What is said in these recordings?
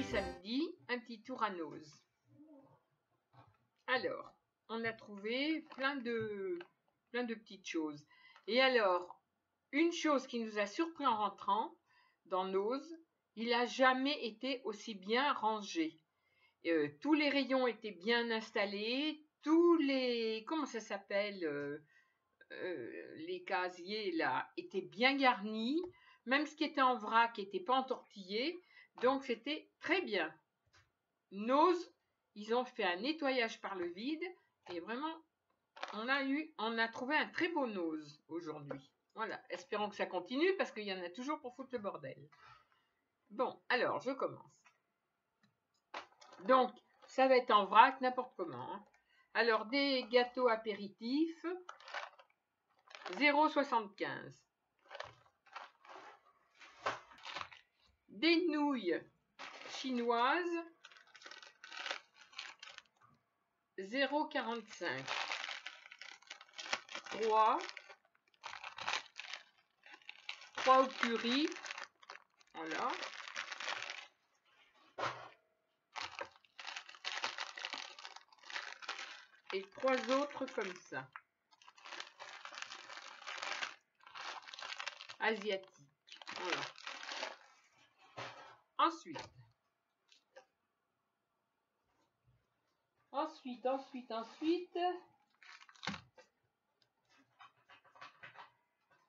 aujourd'hui samedi, un petit tour à Noz. Alors, on a trouvé plein de petites choses. Et alors, une chose qui nous a surpris en rentrant dans Noz, il n'a jamais été aussi bien rangé. Tous les rayons étaient bien installés, tous les, comment ça s'appelle, les casiers là étaient bien garnis, même ce qui était en vrac n'était pas entortillé, donc c'était très bien. Noz, ils ont fait un nettoyage par le vide et vraiment on a trouvé un très beau Noz aujourd'hui. Voilà, espérons que ça continue parce qu'il y en a toujours pour foutre le bordel. Bon, alors je commence. Donc ça va être en vrac n'importe comment, hein. Alors des gâteaux apéritifs 0,75. Des nouilles chinoises 0,45. 3 au curry, voilà. Et 3 autres comme ça, asiatiques, voilà. Ensuite,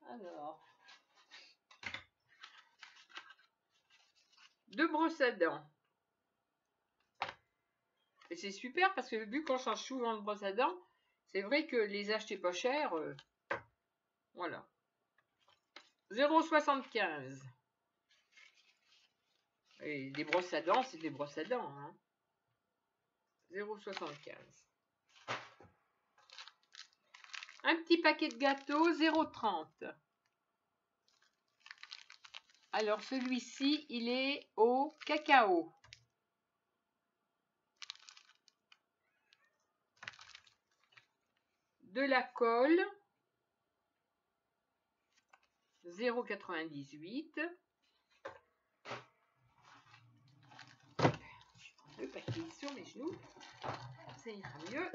alors, 2 brosses à dents. Et c'est super parce que vu qu'on change souvent de brosse à dents, c'est vrai que les acheter pas cher, voilà. 0,75. Et des brosses à dents, c'est des brosses à dents, hein. 0,75. Un petit paquet de gâteaux, 0,30. Alors celui-ci, il est au cacao. De la colle, 0,98. Le paquet sur mes genoux, ça ira mieux.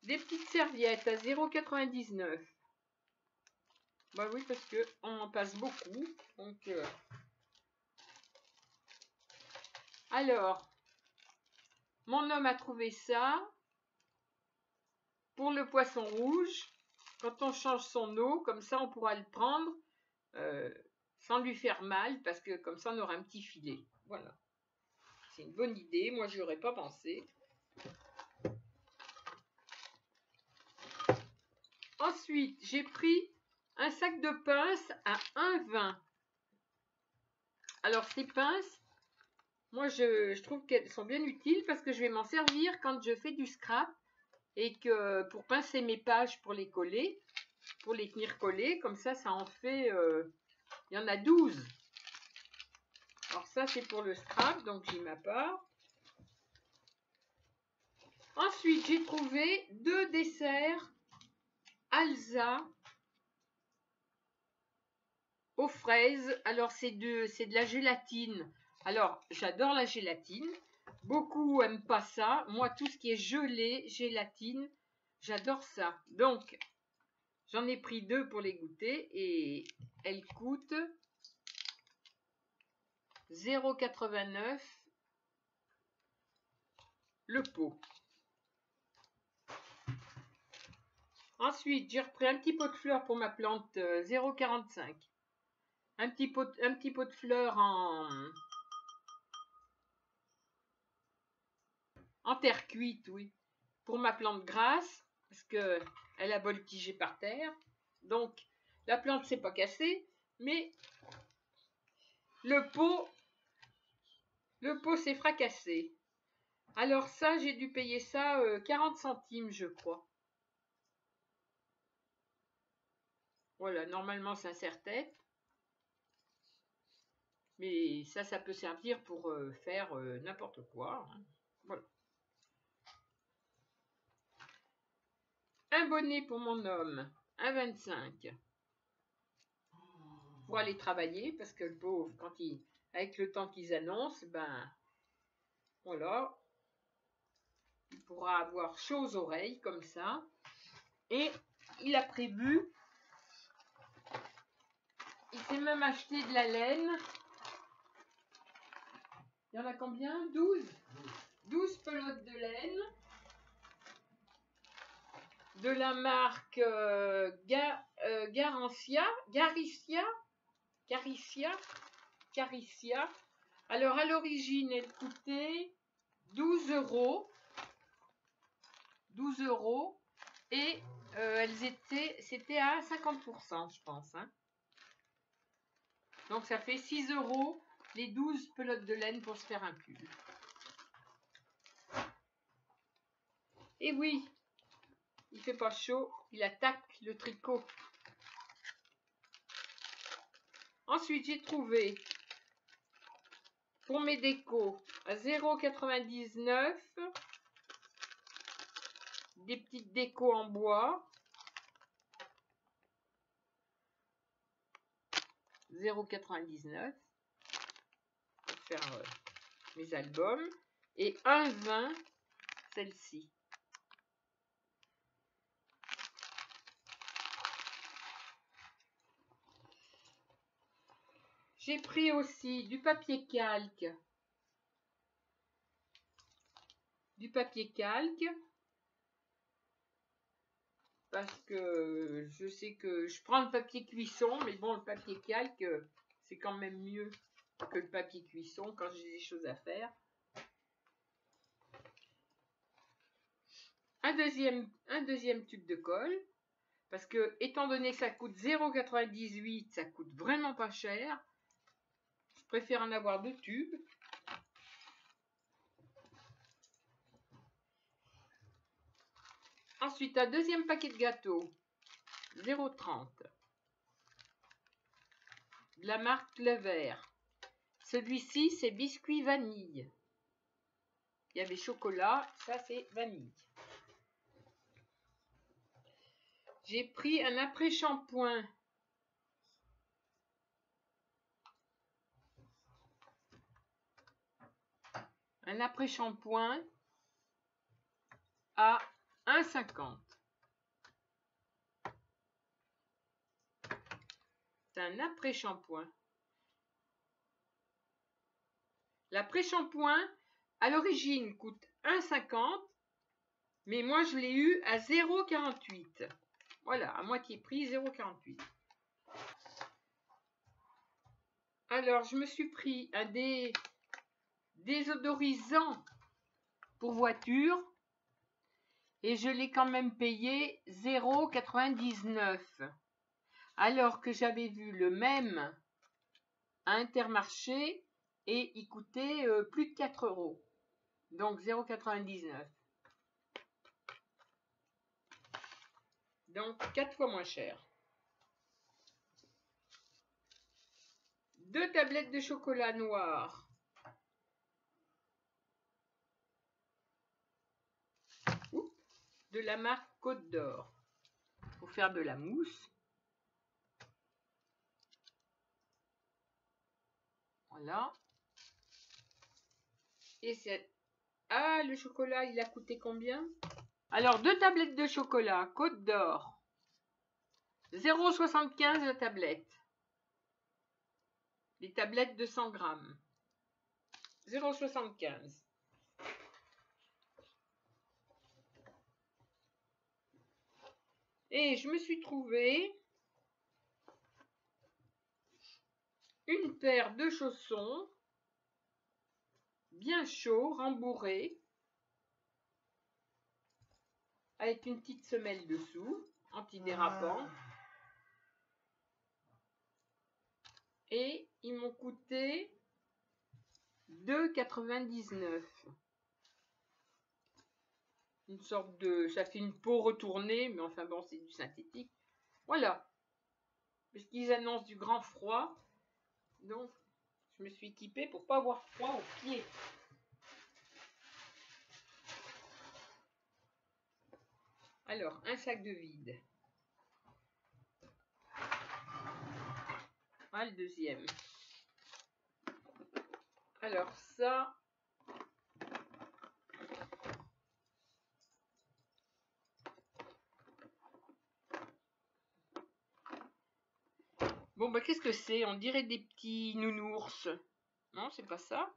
Des petites serviettes à 0,99. Bah oui, parce que on en passe beaucoup. Donc, alors, mon homme a trouvé ça pour le poisson rouge. Quand on change son eau, comme ça, on pourra le prendre sans lui faire mal, parce que comme ça, on aura un petit filet. Voilà. C'est une bonne idée. Moi, je n'y aurais pas pensé. Ensuite, j'ai pris un sac de pinces à 1,20. Alors, ces pinces, moi, je trouve qu'elles sont bien utiles parce que je vais m'en servir quand je fais du scrap et que pour pincer mes pages pour les coller, pour les tenir collées, comme ça, ça en fait, il y en a 12. Alors ça, c'est pour le scrap, donc j'ai ma part. Ensuite, j'ai trouvé 2 desserts Alsa aux fraises. Alors, c'est de la gélatine. Alors, j'adore la gélatine. Beaucoup n'aiment pas ça. Moi, tout ce qui est gelé, gélatine, j'adore ça. Donc, j'en ai pris 2 pour les goûter et elles coûtent 0,89 le pot. Ensuite, j'ai repris un petit pot de fleurs pour ma plante 0,45. Un petit pot de fleurs en terre cuite, oui, pour ma plante grasse, parce qu'elle a voltigé par terre. Donc, la plante s'est pas cassée, mais le pot s'est fracassé. Alors ça, j'ai dû payer ça 40 centimes, je crois. Voilà, normalement, c'est un serre-tête. Mais ça peut servir pour faire n'importe quoi, hein. Voilà. Un bonnet pour mon homme, 1,25 pour aller travailler, parce que le pauvre, avec le temps qu'ils annoncent, ben voilà, il pourra avoir chaud aux oreilles comme ça. Et il a prévu, il s'est même acheté de la laine. Il y en a combien? 12 pelotes de laine de la marque Caricia. Alors à l'origine, elle coûtait 12 €. Et c'était à 50%, je pense. Hein. Donc ça fait 6 € les 12 pelotes de laine pour se faire un pull. Et oui, il fait pas chaud, il attaque le tricot. Ensuite, j'ai trouvé pour mes décos à 0,99 € des petites décos en bois. 0,99 € pour faire mes albums. Et 1,20 € celle-ci. J'ai pris aussi du papier calque. Parce que je sais que je prends le papier cuisson, mais bon, le papier calque, c'est quand même mieux que le papier cuisson quand j'ai des choses à faire. Un deuxième tube de colle, parce que étant donné que ça coûte 0,98 €, ça coûte vraiment pas cher. Je préfère en avoir 2 tubes. Ensuite, un deuxième paquet de gâteaux, 0,30 € de la marque Clever. Celui-ci, c'est biscuit vanille. Il y avait chocolat, ça c'est vanille. J'ai pris un après-shampoing. Un après-shampoing à 1,50 €. C'est un après-shampoing. L'après-shampoing, à l'origine, coûte 1,50 €, mais moi je l'ai eu à 0,48 €. Voilà, à moitié prix, 0,48 €. Alors, je me suis pris un désodorisant pour voiture et je l'ai quand même payé 0,99 €. Alors que j'avais vu le même à Intermarché et il coûtait plus de 4 €. Donc 0,99 €. Donc 4 fois moins cher. 2 tablettes de chocolat noir. De la marque Côte d'Or. Pour faire de la mousse. Voilà. Et c'est... Ah, le chocolat, il a coûté combien? Alors, 2 tablettes de chocolat Côte d'Or. 0,75 € la tablette. Les tablettes de 100 grammes. 0,75 €. Et je me suis trouvé une paire de chaussons bien chauds, rembourrés, avec une petite semelle dessous, antidérapant. Et ils m'ont coûté 2,99 €. Une sorte de... Ça fait une peau retournée, mais enfin bon, c'est du synthétique. Voilà. Parce qu'ils annoncent du grand froid. Donc, je me suis équipée pour pas avoir froid aux pieds. Alors, un sac de vide. verra le deuxième. Alors ça... Bon, bah qu'est-ce que c'est? On dirait des petits nounours. Non, c'est pas ça.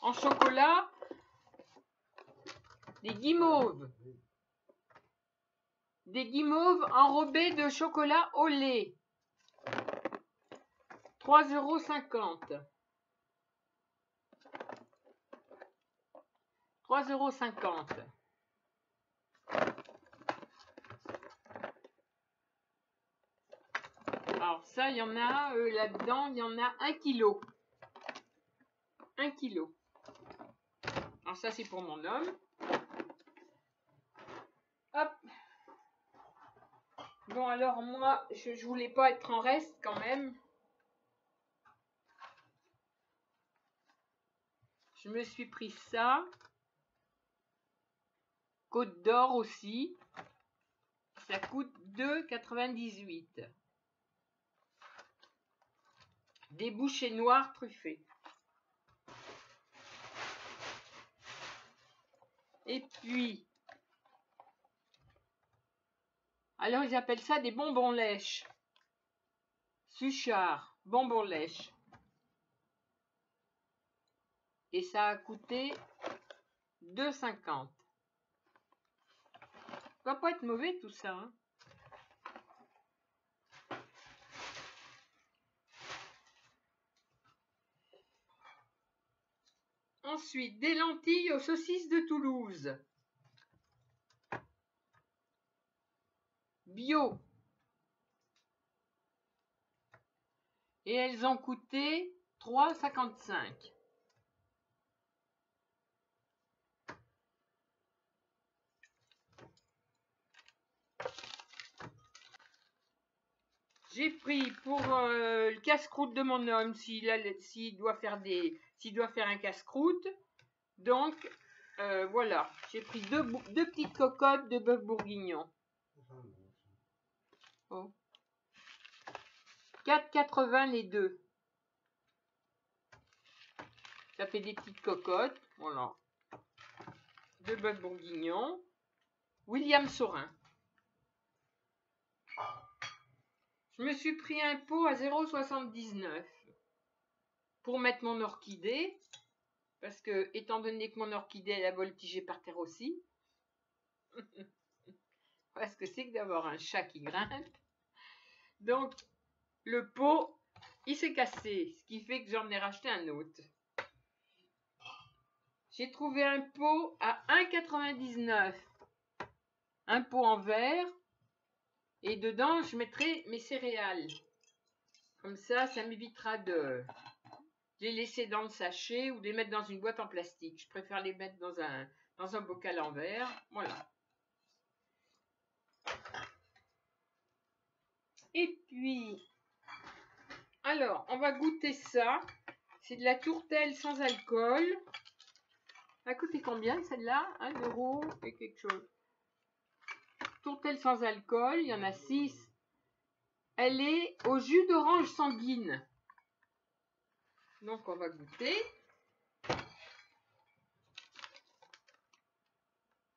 En chocolat, des guimauves. Des guimauves enrobées de chocolat au lait. 3,50 €. 3,50 €. Alors ça, il y en a là-dedans, il y en a 1 kilo. 1 kilo. Alors ça, c'est pour mon homme. Hop. Bon, alors moi, je voulais pas être en reste quand même. Je me suis pris ça. Côte d'Or aussi. Ça coûte 2,98 €. Des bouchées noires truffées. Et puis, alors ils appellent ça des bonbons lèches. Suchard, bonbons lèches. Et ça a coûté 2,50 €. Ça va pas être mauvais tout ça. Hein. Ensuite, des lentilles aux saucisses de Toulouse. Bio. Et elles ont coûté 3,55 €. J'ai pris pour le casse-croûte de mon homme s'il doit faire un casse-croûte. Donc voilà, j'ai pris deux petites cocottes de bœuf bourguignon. Oh. 4,80 € les deux. Ça fait des petites cocottes, voilà. De bœuf bourguignon. William Saurin. Je me suis pris un pot à 0,79 € pour mettre mon orchidée. Parce que, étant donné que mon orchidée, elle a voltigé par terre aussi. Parce que c'est que d'avoir un chat qui grimpe. Donc, le pot, il s'est cassé. Ce qui fait que j'en ai racheté un autre. J'ai trouvé un pot à 1,99 €. Un pot en verre. Et dedans, je mettrai mes céréales. Comme ça m'évitera de les laisser dans le sachet ou de les mettre dans une boîte en plastique. Je préfère les mettre dans un bocal en verre. Voilà. Et puis, alors, on va goûter ça. C'est de la tourtelle sans alcool. Elle a coûté combien celle-là? 1 € et quelque chose. Tourtelle sans alcool, il y en a 6. Elle est au jus d'orange sanguine. Donc, on va goûter.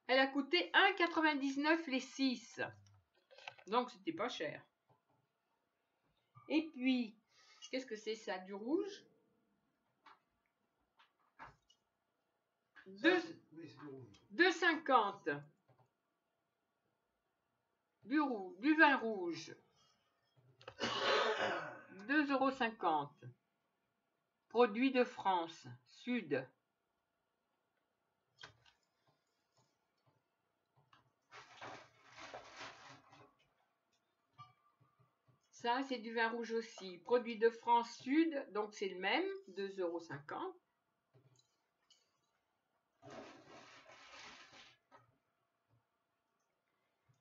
Elle a coûté 1,99 € les 6. Donc, c'était pas cher. Et puis, qu'est-ce que c'est ça? Du rouge? 2,50 €. Du vin rouge. 2,50 €. Produit de France, Sud. Ça, c'est du vin rouge aussi. Produit de France, Sud, donc c'est le même, 2,50 €.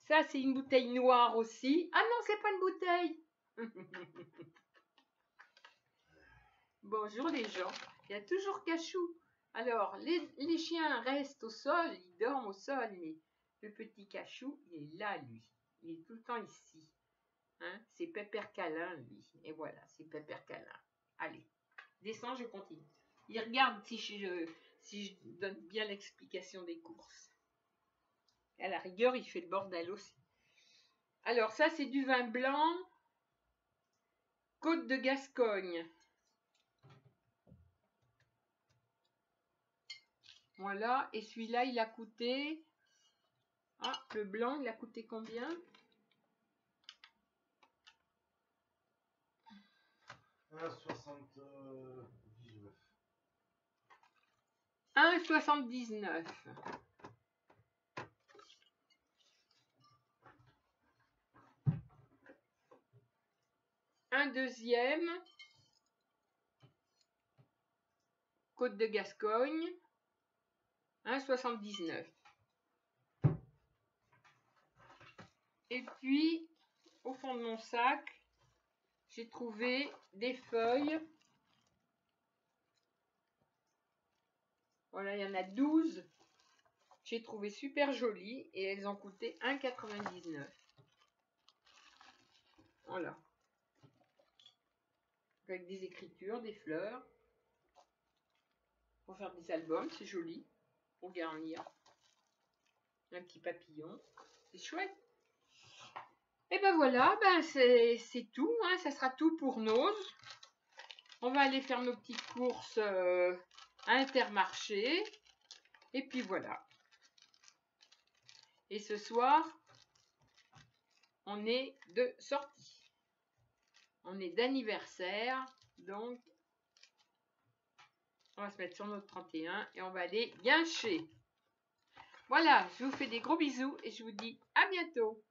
Ça, c'est une bouteille noire aussi. Ah non, c'est pas une bouteille. Bonjour les gens. Il y a toujours Cachou. Alors, les chiens restent au sol, ils dorment au sol, mais le petit Cachou, il est là, lui. Il est tout le temps ici. Hein, c'est Pépère Câlin, lui. Et voilà, c'est Pépère Câlin. Allez, descends, je continue. Il regarde si je donne bien l'explication des courses. À la rigueur, il fait le bordel aussi. Alors, ça, c'est du vin blanc, Côte de Gascogne. Voilà, et celui-là, il a coûté... Ah, le blanc, il a coûté combien? 1,79. Un deuxième, Côte de Gascogne, 1,79. Et puis, au fond de mon sac, j'ai trouvé des feuilles. Voilà, il y en a 12. J'ai trouvé super jolies et elles ont coûté 1,99. Voilà. Avec des écritures, des fleurs. Pour faire des albums, c'est joli. Pour garnir. Un petit papillon. C'est chouette. Et ben voilà, ben c'est tout. Hein, ça sera tout pour Nose. On va aller faire nos petites courses à Intermarché. Et puis voilà. Et ce soir, on est de sortie. On est d'anniversaire. Donc, on va se mettre sur notre 31 et on va aller guincher. Voilà, je vous fais des gros bisous et je vous dis à bientôt.